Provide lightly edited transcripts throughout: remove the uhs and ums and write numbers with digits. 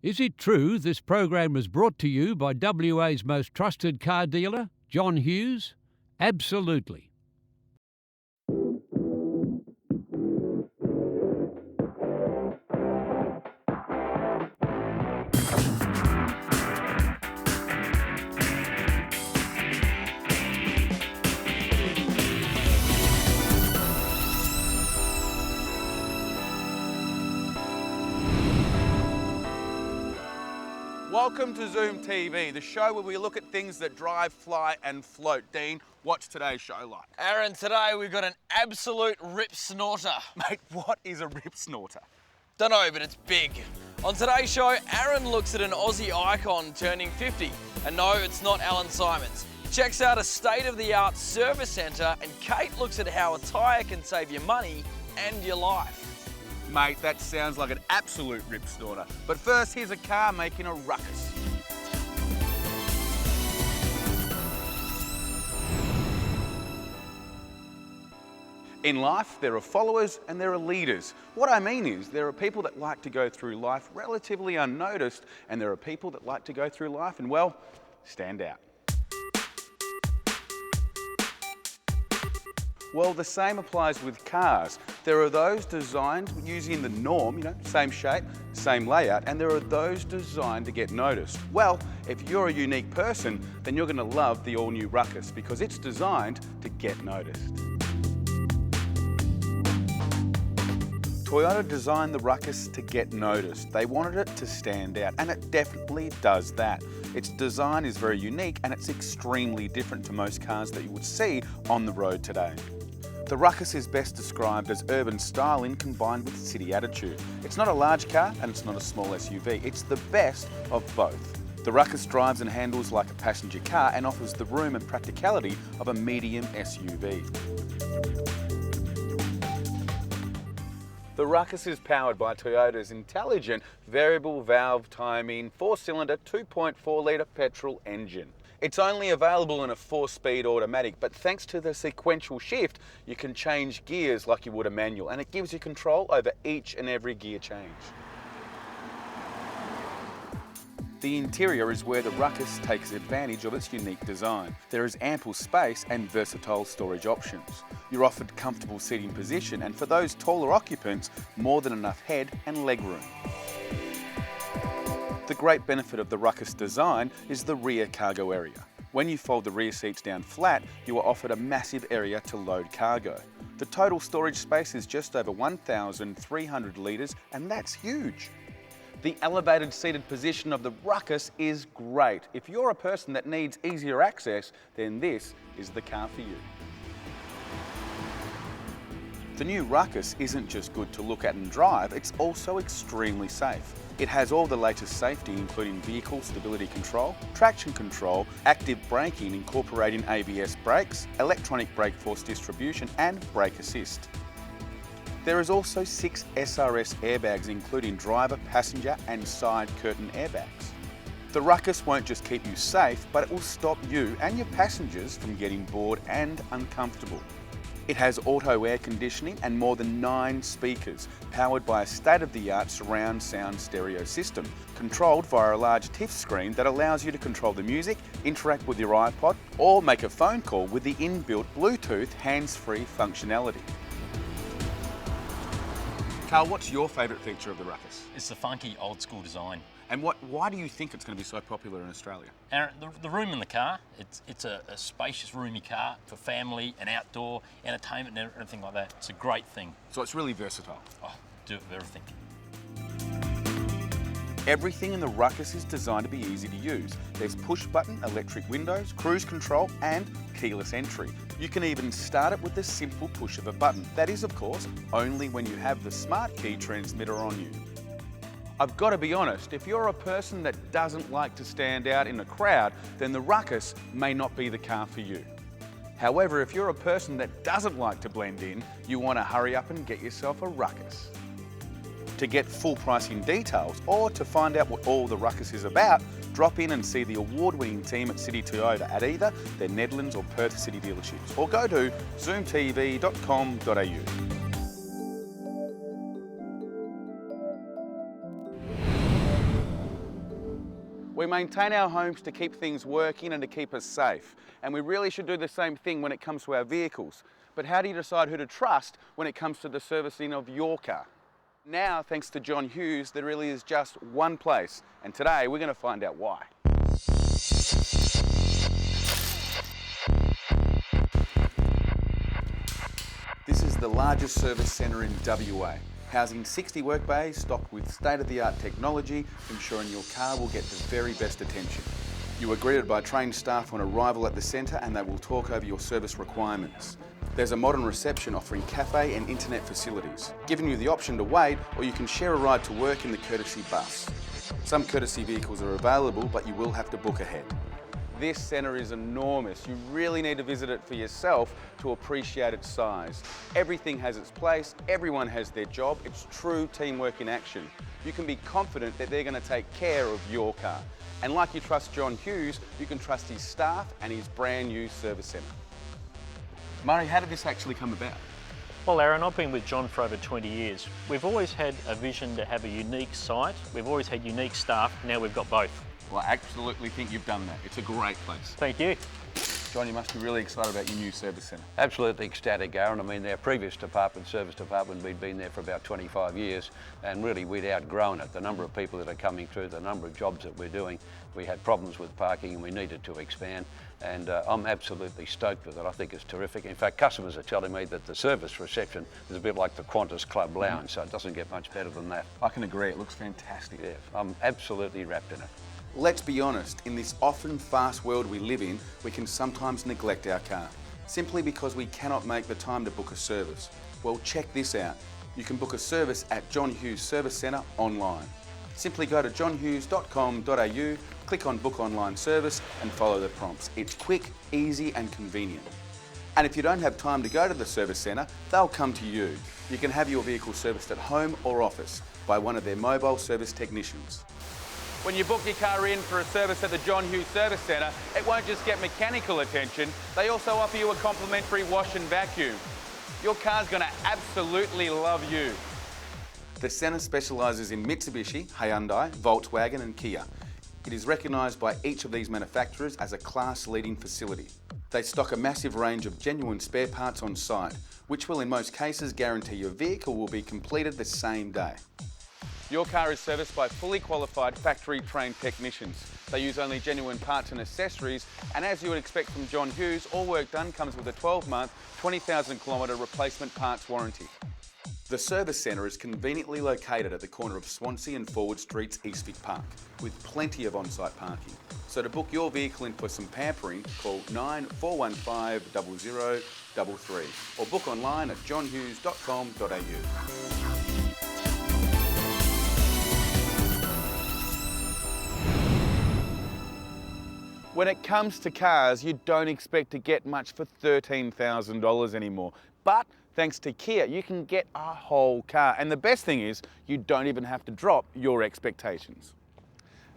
Is it true this program was brought to you by WA's most trusted car dealer, John Hughes? Absolutely. Welcome to Zoom TV, the show where we look at things that drive, fly and float. Dean, what's today's show like? Aaron, today we've got an absolute rip snorter. Mate, what is a rip snorter? Don't know, but it's big. On today's show, Aaron looks at an Aussie icon turning 50. And no, it's not Alan Simons. Checks out a state-of-the-art service centre, and Kate looks at how a tyre can save you money and your life. Mate, that sounds like an absolute rip snorter. But first, here's a car making a ruckus. In life, there are followers and there are leaders. What I mean is, there are people that like to go through life relatively unnoticed, and there are people that like to go through life and, well, stand out. Well, the same applies with cars. There are those designed using the norm, same shape, same layout, and there are those designed to get noticed. Well, if you're a unique person, then you're going to love the all-new Ruckus because it's designed to get noticed. Toyota designed the Ruckus to get noticed. They wanted it to stand out, and it definitely does that. Its design is very unique and it's extremely different to most cars that you would see on the road today. The Ruckus is best described as urban styling combined with city attitude. It's not a large car and it's not a small SUV. It's the best of both. The Ruckus drives and handles like a passenger car and offers the room and practicality of a medium SUV. The Ruckus is powered by Toyota's intelligent variable valve timing 4-cylinder 2.4 litre petrol engine. It's only available in a 4-speed automatic, but thanks to the sequential shift, you can change gears like you would a manual, and it gives you control over each and every gear change. The interior is where the Ruckus takes advantage of its unique design. There is ample space and versatile storage options. You're offered comfortable seating position, and for those taller occupants, more than enough head and leg room. The great benefit of the Ruckus design is the rear cargo area. When you fold the rear seats down flat, you are offered a massive area to load cargo. The total storage space is just over 1,300 litres, and that's huge. The elevated seated position of the Ruckus is great. If you're a person that needs easier access, then this is the car for you. The new Ruckus isn't just good to look at and drive, it's also extremely safe. It has all the latest safety, including vehicle stability control, traction control, active braking incorporating ABS brakes, electronic brake force distribution and brake assist. There is also 6 SRS airbags, including driver, passenger and side curtain airbags. The Ruckus won't just keep you safe, but it will stop you and your passengers from getting bored and uncomfortable. It has auto air conditioning and more than 9 speakers, powered by a state-of-the-art surround sound stereo system, controlled via a large TIFF screen that allows you to control the music, interact with your iPod, or make a phone call with the inbuilt Bluetooth hands-free functionality. Carl, what's your favourite feature of the Ruckus? It's the funky old school design. And why do you think it's going to be so popular in Australia? Aaron, the room in the car, it's a spacious, roomy car for family and outdoor entertainment and everything like that. It's a great thing. So it's really versatile? Oh, do it with everything. Everything in the Ruckus is designed to be easy to use. There's push-button electric windows, cruise control and keyless entry. You can even start it with the simple push of a button. That is, of course, only when you have the smart key transmitter on you. I've got to be honest, if you're a person that doesn't like to stand out in a crowd, then the Ruckus may not be the car for you. However, if you're a person that doesn't like to blend in, you want to hurry up and get yourself a Ruckus. To get full pricing details or to find out what all the Ruckus is about, drop in and see the award-winning team at City Toyota at either their Nedlands or Perth City dealerships, or go to zoomtv.com.au. We maintain our homes to keep things working and to keep us safe. And we really should do the same thing when it comes to our vehicles. But how do you decide who to trust when it comes to the servicing of your car? Now, thanks to John Hughes, there really is just one place. And today we're going to find out why. This is the largest service centre in WA, housing 60 work bays stocked with state-of-the-art technology, ensuring your car will get the very best attention. You are greeted by trained staff on arrival at the centre and they will talk over your service requirements. There's a modern reception offering cafe and internet facilities, giving you the option to wait or you can share a ride to work in the courtesy bus. Some courtesy vehicles are available, but you will have to book ahead. This centre is enormous. You really need to visit it for yourself to appreciate its size. Everything has its place, everyone has their job. It's true teamwork in action. You can be confident that they're going to take care of your car. And like you trust John Hughes, you can trust his staff and his brand new service centre. Murray, how did this actually come about? Well, Aaron, I've been with John for over 20 years. We've always had a vision to have a unique site. We've always had unique staff. Now we've got both. Well, I absolutely think you've done that. It's a great place. Thank you. John, you must be really excited about your new service centre. Absolutely ecstatic, Aaron. I mean, our previous department, service department, we'd been there for about 25 years and really we'd outgrown it. The number of people that are coming through, the number of jobs that we're doing, we had problems with parking and we needed to expand. And I'm absolutely stoked with it. I think it's terrific. In fact, customers are telling me that the service reception is a bit like the Qantas Club Lounge, so it doesn't get much better than that. I can agree, it looks fantastic. Yeah, I'm absolutely wrapped in it. Let's be honest, in this often fast world we live in, we can sometimes neglect our car, simply because we cannot make the time to book a service. Well, check this out. You can book a service at John Hughes Service Centre online. Simply go to johnhughes.com.au, click on Book Online Service and follow the prompts. It's quick, easy and convenient. And if you don't have time to go to the service centre, they'll come to you. You can have your vehicle serviced at home or office by one of their mobile service technicians. When you book your car in for a service at the John Hughes Service Centre, it won't just get mechanical attention, they also offer you a complimentary wash and vacuum. Your car's going to absolutely love you. The centre specialises in Mitsubishi, Hyundai, Volkswagen and Kia. It is recognised by each of these manufacturers as a class-leading facility. They stock a massive range of genuine spare parts on site, which will in most cases guarantee your vehicle will be completed the same day. Your car is serviced by fully qualified factory-trained technicians. They use only genuine parts and accessories, and as you would expect from John Hughes, all work done comes with a 12-month, 20,000 kilometre replacement parts warranty. The service centre is conveniently located at the corner of Swansea and Forward Streets, Eastvic Park, with plenty of on-site parking. So to book your vehicle in for some pampering, call 9415 0033 or book online at johnhughes.com.au. When it comes to cars, you don't expect to get much for $13,000 anymore. But thanks to Kia, you can get a whole car. And the best thing is, you don't even have to drop your expectations.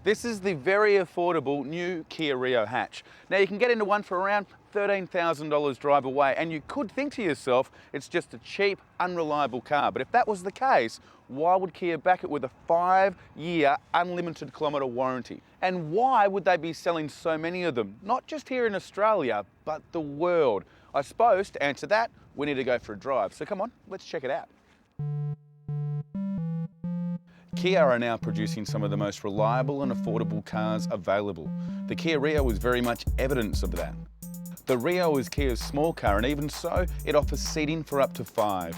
This is the very affordable new Kia Rio hatch. Now you can get into one for around $13,000 drive away, and you could think to yourself, it's just a cheap, unreliable car. But if that was the case, why would Kia back it with a 5-year unlimited kilometre warranty? And why would they be selling so many of them? Not just here in Australia, but the world. I suppose to answer that, we need to go for a drive. So come on, let's check it out. Kia are now producing some of the most reliable and affordable cars available. The Kia Rio is very much evidence of that. The Rio is Kia's small car, and even so, it offers seating for up to 5.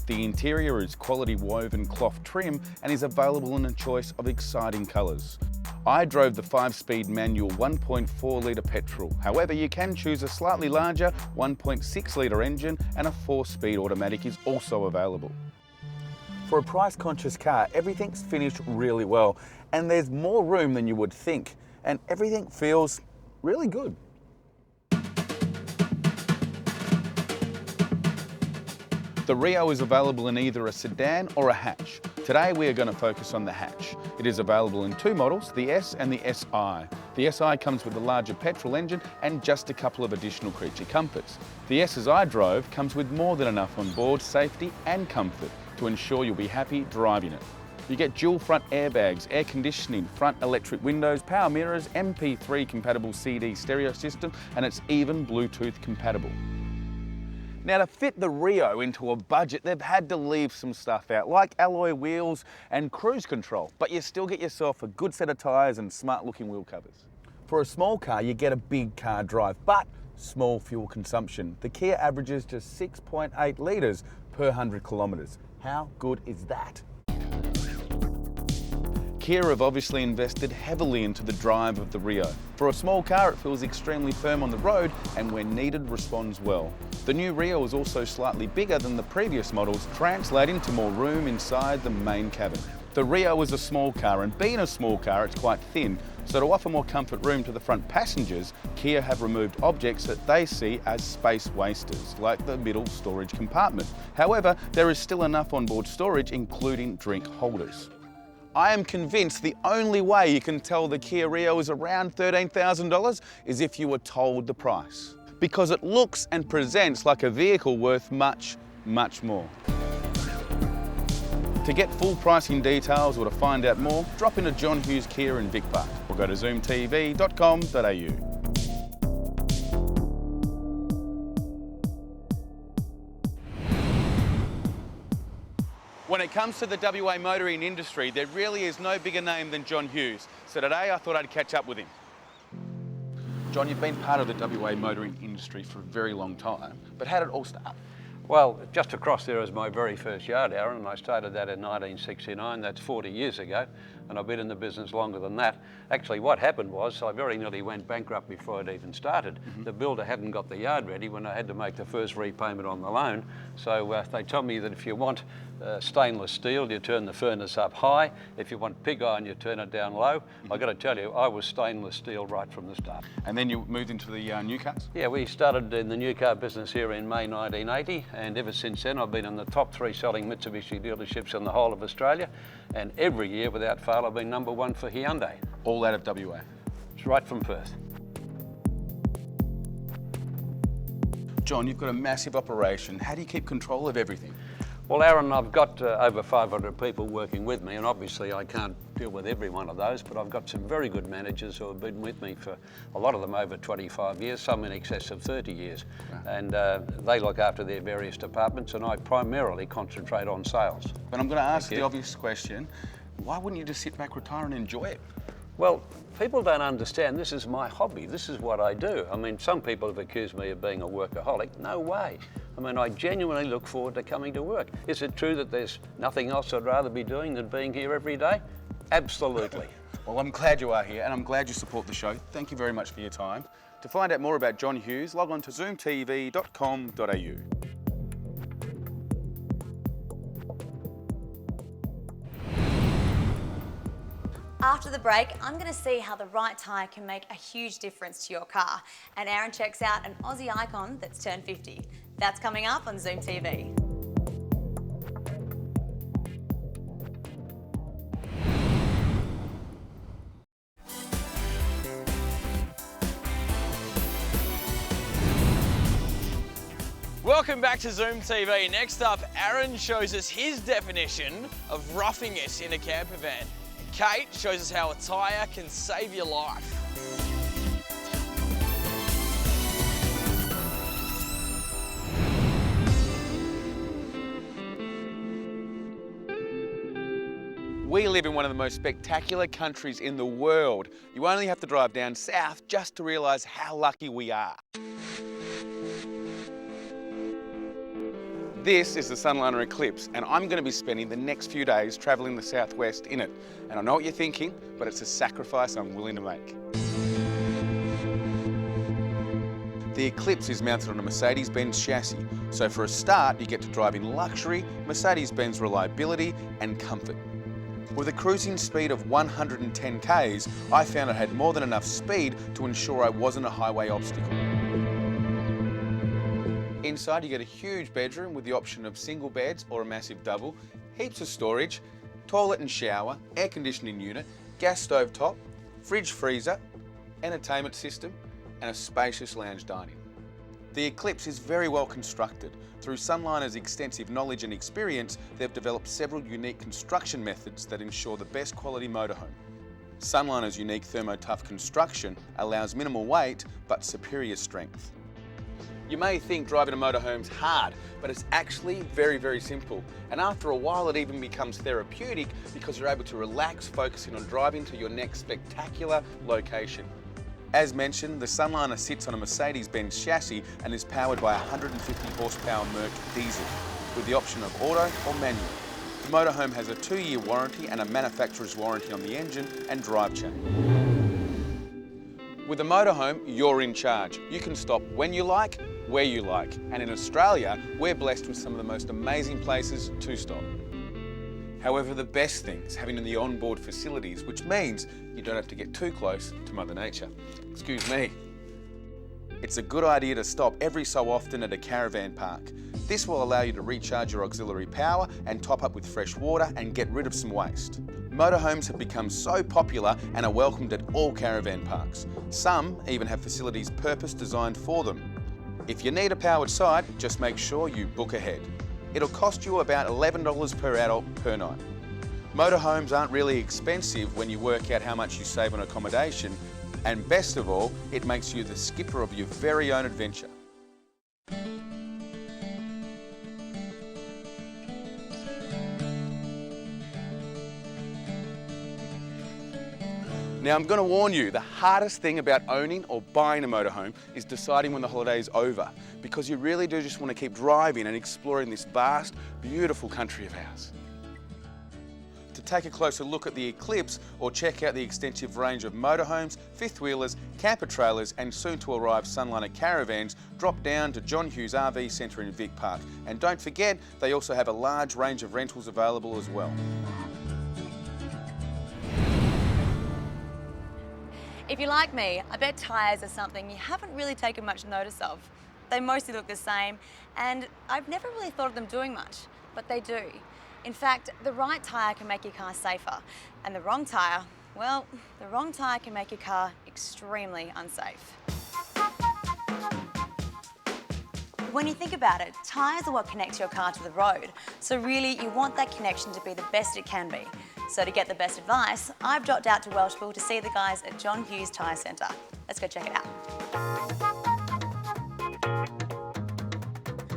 The interior is quality woven cloth trim and is available in a choice of exciting colours. I drove the 5-speed manual 1.4 litre petrol. However, you can choose a slightly larger 1.6 litre engine, and a 4-speed automatic is also available. For a price-conscious car, everything's finished really well, and there's more room than you would think, and everything feels really good. The Rio is available in either a sedan or a hatch. Today we are going to focus on the hatch. It is available in 2 models, the S and the SI. The SI comes with a larger petrol engine and just a couple of additional creature comforts. The S, as I drove, comes with more than enough on board safety and comfort to ensure you'll be happy driving it. You get dual front airbags, air conditioning, front electric windows, power mirrors, MP3 compatible CD stereo system, and it's even Bluetooth compatible. Now, to fit the Rio into a budget, they've had to leave some stuff out, like alloy wheels and cruise control, but you still get yourself a good set of tyres and smart looking wheel covers. For a small car, you get a big car drive, but small fuel consumption. The Kia averages just 6.8 litres per 100 kilometres. How good is that? Kia have obviously invested heavily into the drive of the Rio. For a small car, it feels extremely firm on the road and when needed responds well. The new Rio is also slightly bigger than the previous models, translating to more room inside the main cabin. The Rio is a small car, and being a small car, it's quite thin, so to offer more comfort room to the front passengers, Kia have removed objects that they see as space wasters, like the middle storage compartment. However, there is still enough onboard storage, including drink holders. I am convinced the only way you can tell the Kia Rio is around $13,000 is if you were told the price, because it looks and presents like a vehicle worth much, much more. To get full pricing details or to find out more, drop into John Hughes Kia in Vic Park or go to zoomtv.com.au. When it comes to the WA motoring industry, there really is no bigger name than John Hughes. So today I thought I'd catch up with him. John, you've been part of the WA motoring industry for a very long time, but how did it all start? Well, just across there is my very first yard, Aaron, and I started that in 1969. That's 40 years ago, and I've been in the business longer than that. Actually, what happened was I very nearly went bankrupt before it even started. The builder hadn't got the yard ready when I had to make the first repayment on the loan. So they told me that if you want stainless steel, you turn the furnace up high. If you want pig iron, you turn it down low. I've got to tell you, I was stainless steel right from the start. And then you moved into the new cars? Yeah, we started in the new car business here in May 1980, and ever since then I've been in the top 3 selling Mitsubishi dealerships in the whole of Australia, and every year without fail I've been #1 for Hyundai. All out of WA? It's right from Perth. John, you've got a massive operation. How do you keep control of everything? Well, Aaron, I've got over 500 people working with me, and obviously I can't deal with every one of those, but I've got some very good managers who have been with me for a lot of them over 25 years, some in excess of 30 years. Wow. And they look after their various departments, and I primarily concentrate on sales. But I'm going to ask the obvious question, why wouldn't you just sit back, retire and enjoy it? Well, people don't understand this is my hobby. This is what I do. I mean, some people have accused me of being a workaholic. No way. I mean, I genuinely look forward to coming to work. Is it true that there's nothing else I'd rather be doing than being here every day? Absolutely. Well, I'm glad you are here, and I'm glad you support the show. Thank you very much for your time. To find out more about John Hughes, log on to zoomtv.com.au. After the break, I'm going to see how the right tyre can make a huge difference to your car. And Aaron checks out an Aussie icon that's turned 50. That's coming up on Zoom TV. Welcome back to Zoom TV. Next up, Aaron shows us his definition of roughing it in a camper van. Kate shows us how a tyre can save your life. We live in one of the most spectacular countries in the world. You only have to drive down south just to realise how lucky we are. This is the Sunliner Eclipse, and I'm going to be spending the next few days travelling the southwest in it. And I know what you're thinking, but it's a sacrifice I'm willing to make. The Eclipse is mounted on a Mercedes-Benz chassis, so for a start you get to drive in luxury, Mercedes-Benz reliability and comfort. With a cruising speed of 110 k's, I found it had more than enough speed to ensure I wasn't a highway obstacle. Inside you get a huge bedroom with the option of single beds or a massive double, heaps of storage, toilet and shower, air conditioning unit, gas stove top, fridge freezer, entertainment system and a spacious lounge dining. The Eclipse is very well constructed. Through Sunliner's extensive knowledge and experience, they've developed several unique construction methods that ensure the best quality motorhome. Sunliner's unique thermo-tough construction allows minimal weight but superior strength. You may think driving a motorhome's hard, but it's actually very, very simple. And after a while, it even becomes therapeutic because you're able to relax, focusing on driving to your next spectacular location. As mentioned, the Sunliner sits on a Mercedes-Benz chassis and is powered by a 150 horsepower Merc diesel, with the option of auto or manual. The motorhome has a 2-year warranty and a manufacturer's warranty on the engine and drive chain. With a motorhome, you're in charge. You can stop when you like, where you like. And in Australia, we're blessed with some of the most amazing places to stop. However, the best thing is having the onboard facilities, which means you don't have to get too close to Mother Nature. Excuse me. It's a good idea to stop every so often at a caravan park. This will allow you to recharge your auxiliary power and top up with fresh water and get rid of some waste. Motorhomes have become so popular and are welcomed at all caravan parks. Some even have facilities purpose-designed for them. If you need a powered site, just make sure you book ahead. It'll cost you about $11 per adult per night. Motorhomes aren't really expensive when you work out how much you save on accommodation, and best of all, it makes you the skipper of your very own adventure. Now, I'm going to warn you, the hardest thing about owning or buying a motorhome is deciding when the holiday is over, because you really do just want to keep driving and exploring this vast, beautiful country of ours. To take a closer look at the Eclipse or check out the extensive range of motorhomes, fifth wheelers, camper trailers and soon to arrive Sunliner caravans, drop down to John Hughes RV Centre in Vic Park. And don't forget, they also have a large range of rentals available as well. If you're like me, I bet tyres are something you haven't really taken much notice of. They mostly look the same, and I've never really thought of them doing much, but they do. In fact, the right tyre can make your car safer, and the wrong tyre, well, the wrong tyre can make your car extremely unsafe. When you think about it, tyres are what connects your car to the road, so really you want that connection to be the best it can be. So to get the best advice, I've dropped out to Welshpool to see the guys at John Hughes Tyre Centre. Let's go check it out.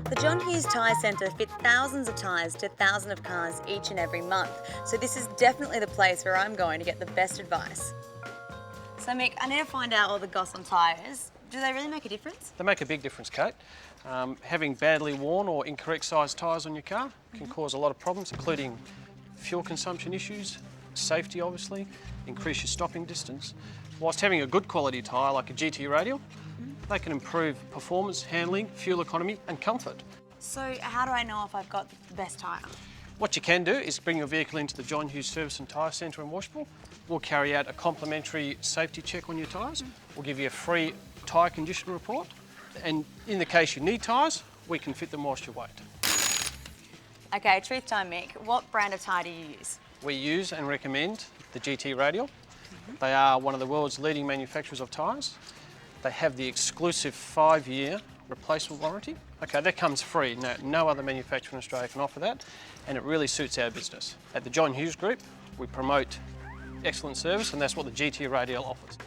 The John Hughes Tyre Centre fit thousands of tyres to thousands of cars each and every month, so this is definitely the place where I'm going to get the best advice. So Mick, I need to find out all the goss on tyres. Do they really make a difference? They make a big difference, Kate. Having badly worn or incorrect sized tyres on your car can cause a lot of problems, including fuel consumption issues, safety obviously, increase your stopping distance. Whilst having a good quality tyre like a GT Radial, they can improve performance, handling, fuel economy and comfort. So how do I know if I've got the best tyre? What you can do is bring your vehicle into the John Hughes Service and Tyre Centre in Washpool. We'll carry out a complimentary safety check on your tyres. We'll give you a free tyre condition report. And in the case you need tyres, we can fit them whilst you wait. Okay, truth time, Mick. What brand of tyre do you use? We use and recommend the GT Radial. They are one of the world's leading manufacturers of tyres. They have the exclusive 5-year replacement warranty. Okay, that comes free. No other manufacturer in Australia can offer that, and it really suits our business. At the John Hughes Group, we promote excellent service, and that's what the GT Radial offers.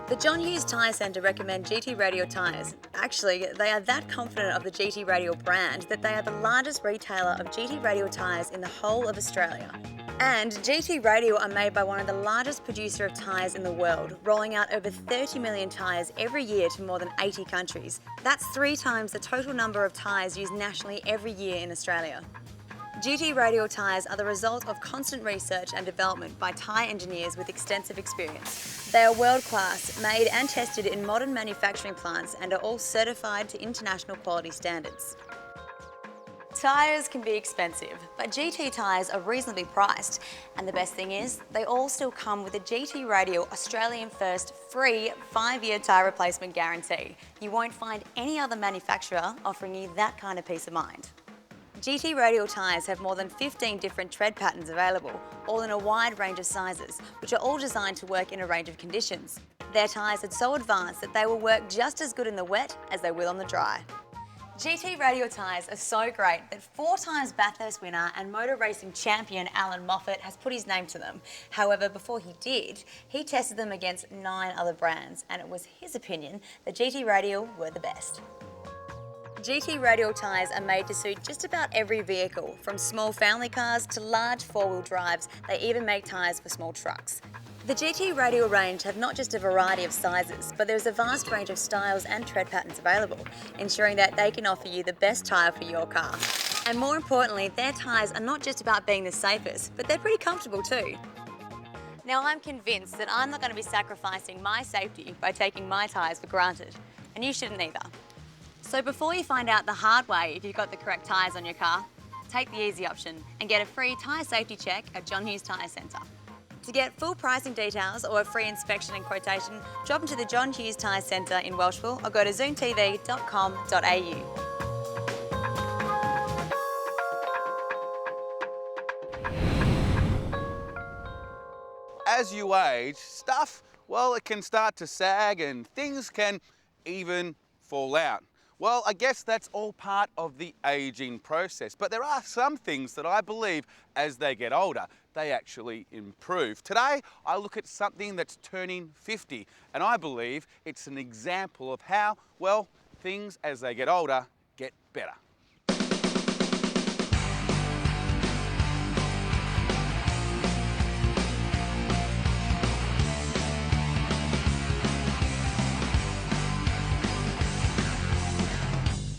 The John Hughes Tyre Centre recommend GT Radial tyres. Actually, they are that confident of the GT Radial brand that they are the largest retailer of GT Radial tyres in the whole of Australia. And GT Radial are made by one of the largest producer of tyres in the world, rolling out over 30 million tyres every year to more than 80 countries. That's 3 times the total number of tyres used nationally every year in Australia. GT Radial tyres are the result of constant research and development by tyre engineers with extensive experience. They are world-class, made and tested in modern manufacturing plants and are all certified to international quality standards. Tyres can be expensive, but GT tyres are reasonably priced. And the best thing is, they all still come with a GT Radial Australian first free 5-year tyre replacement guarantee. You won't find any other manufacturer offering you that kind of peace of mind. GT Radial tyres have more than 15 different tread patterns available, all in a wide range of sizes, which are all designed to work in a range of conditions. Their tyres are so advanced that they will work just as good in the wet as they will on the dry. GT Radial tyres are so great that 4 times Bathurst winner and motor racing champion Alan Moffat has put his name to them. However, before he did, he tested them against 9 other brands, and it was his opinion that GT Radial were the best. GT Radial tyres are made to suit just about every vehicle, from small family cars to large 4-wheel drives. They even make tyres for small trucks. The GT Radial range have not just a variety of sizes, but there's a vast range of styles and tread patterns available, ensuring that they can offer you the best tyre for your car. And more importantly, their tyres are not just about being the safest, but they're pretty comfortable too. Now, I'm convinced that I'm not going to be sacrificing my safety by taking my tyres for granted, and you shouldn't either. So before you find out the hard way if you've got the correct tyres on your car, take the easy option and get a free tyre safety check at John Hughes Tyre Centre. To get full pricing details or a free inspection and quotation, drop into the John Hughes Tyre Centre in Welshville or go to zoomtv.com.au. As you age, stuff, well, it can start to sag and things can even fall out. Well, I guess that's all part of the aging process, but there are some things that I believe as they get older, they actually improve. Today, I look at something that's turning 50, and I believe it's an example of how, well, things as they get older get better.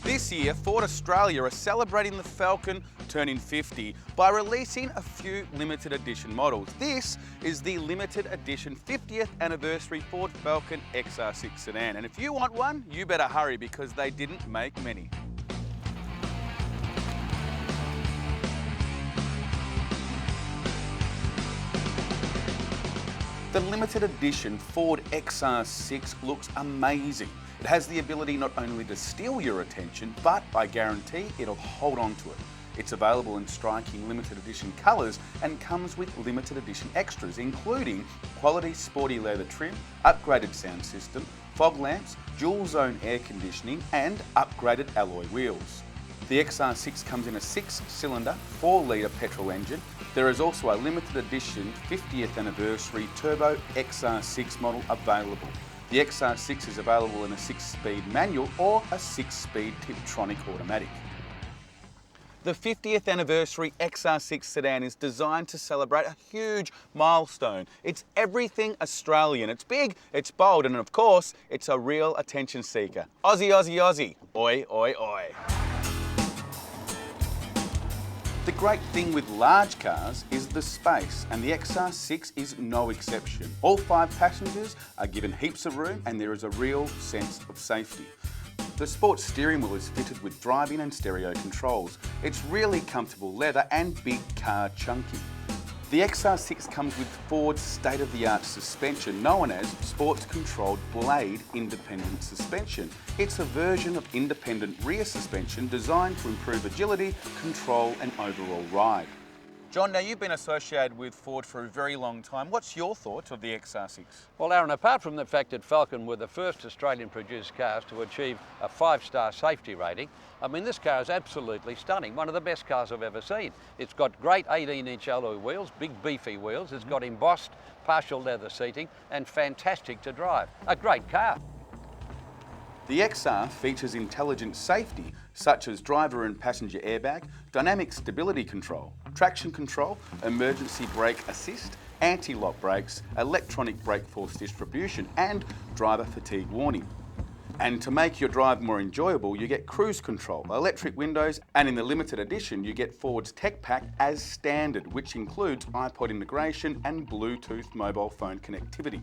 This year, Ford Australia are celebrating the Falcon turning 50 by releasing a few limited edition models. This is the limited edition 50th anniversary Ford Falcon XR6 sedan. And if you want one, you better hurry because they didn't make many. The limited edition Ford XR6 looks amazing. It has the ability not only to steal your attention, but I guarantee it'll hold on to it. It's available in striking limited edition colours and comes with limited edition extras, including quality sporty leather trim, upgraded sound system, fog lamps, dual zone air conditioning and upgraded alloy wheels. The XR6 comes in a 6-cylinder, 4-litre petrol engine. There is also a limited edition 50th anniversary turbo XR6 model available. The XR6 is available in a 6-speed manual or a 6-speed Tiptronic automatic. The 50th anniversary XR6 sedan is designed to celebrate a huge milestone. It's everything Australian. It's big, it's bold, and of course, it's a real attention seeker. Aussie, Aussie, Aussie. Oi, oi, oi. The great thing with large cars is the space, and the XR6 is no exception. All 5 passengers are given heaps of room and there is a real sense of safety. The sports steering wheel is fitted with driving and stereo controls. It's really comfortable leather and big car chunky. The XR6 comes with Ford's state-of-the-art suspension known as Sports Controlled Blade Independent Suspension. It's a version of independent rear suspension designed to improve agility, control and overall ride. John, now you've been associated with Ford for a very long time. What's your thoughts of the XR6? Well, Aaron, apart from the fact that Falcon were the first Australian-produced cars to achieve a 5-star safety rating, I mean, this car is absolutely stunning. One of the best cars I've ever seen. It's got great 18-inch alloy wheels, big beefy wheels. It's got embossed partial leather seating and fantastic to drive. A great car. The XR features intelligent safety such as driver and passenger airbag, dynamic stability control, traction control, emergency brake assist, anti-lock brakes, electronic brake force distribution and driver fatigue warning. And to make your drive more enjoyable, you get cruise control, electric windows, and in the limited edition, you get Ford's Tech Pack as standard, which includes iPod integration and Bluetooth mobile phone connectivity.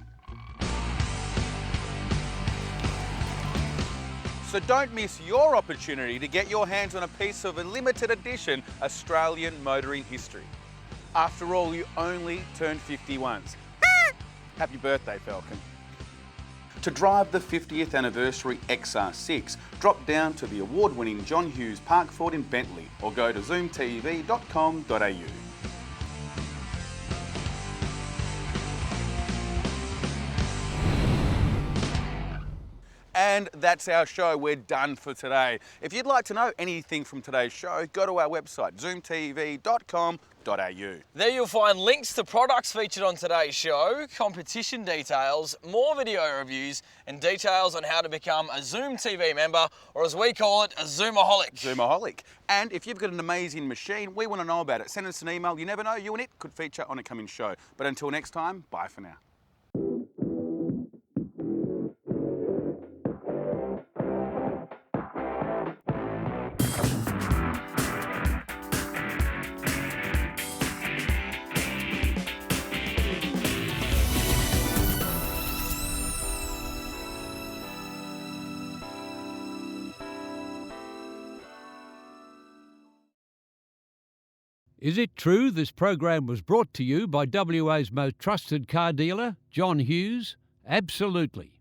So don't miss your opportunity to get your hands on a piece of a limited edition Australian motoring history. After all, you only turn 50 once. Happy birthday, Falcon. To drive the 50th anniversary XR6, drop down to the award-winning John Hughes Park Ford in Bentley or go to zoomtv.com.au. And that's our show. We're done for today. If you'd like to know anything from today's show, go to our website, zoomtv.com.au. There you'll find links to products featured on today's show, competition details, more video reviews, and details on how to become a Zoom TV member, or as we call it, a Zoomaholic. Zoomaholic. And if you've got an amazing machine, we want to know about it. Send us an email. You never know, you and it could feature on a coming show. But until next time, bye for now. Is it true this program was brought to you by WA's most trusted car dealer, John Hughes? Absolutely.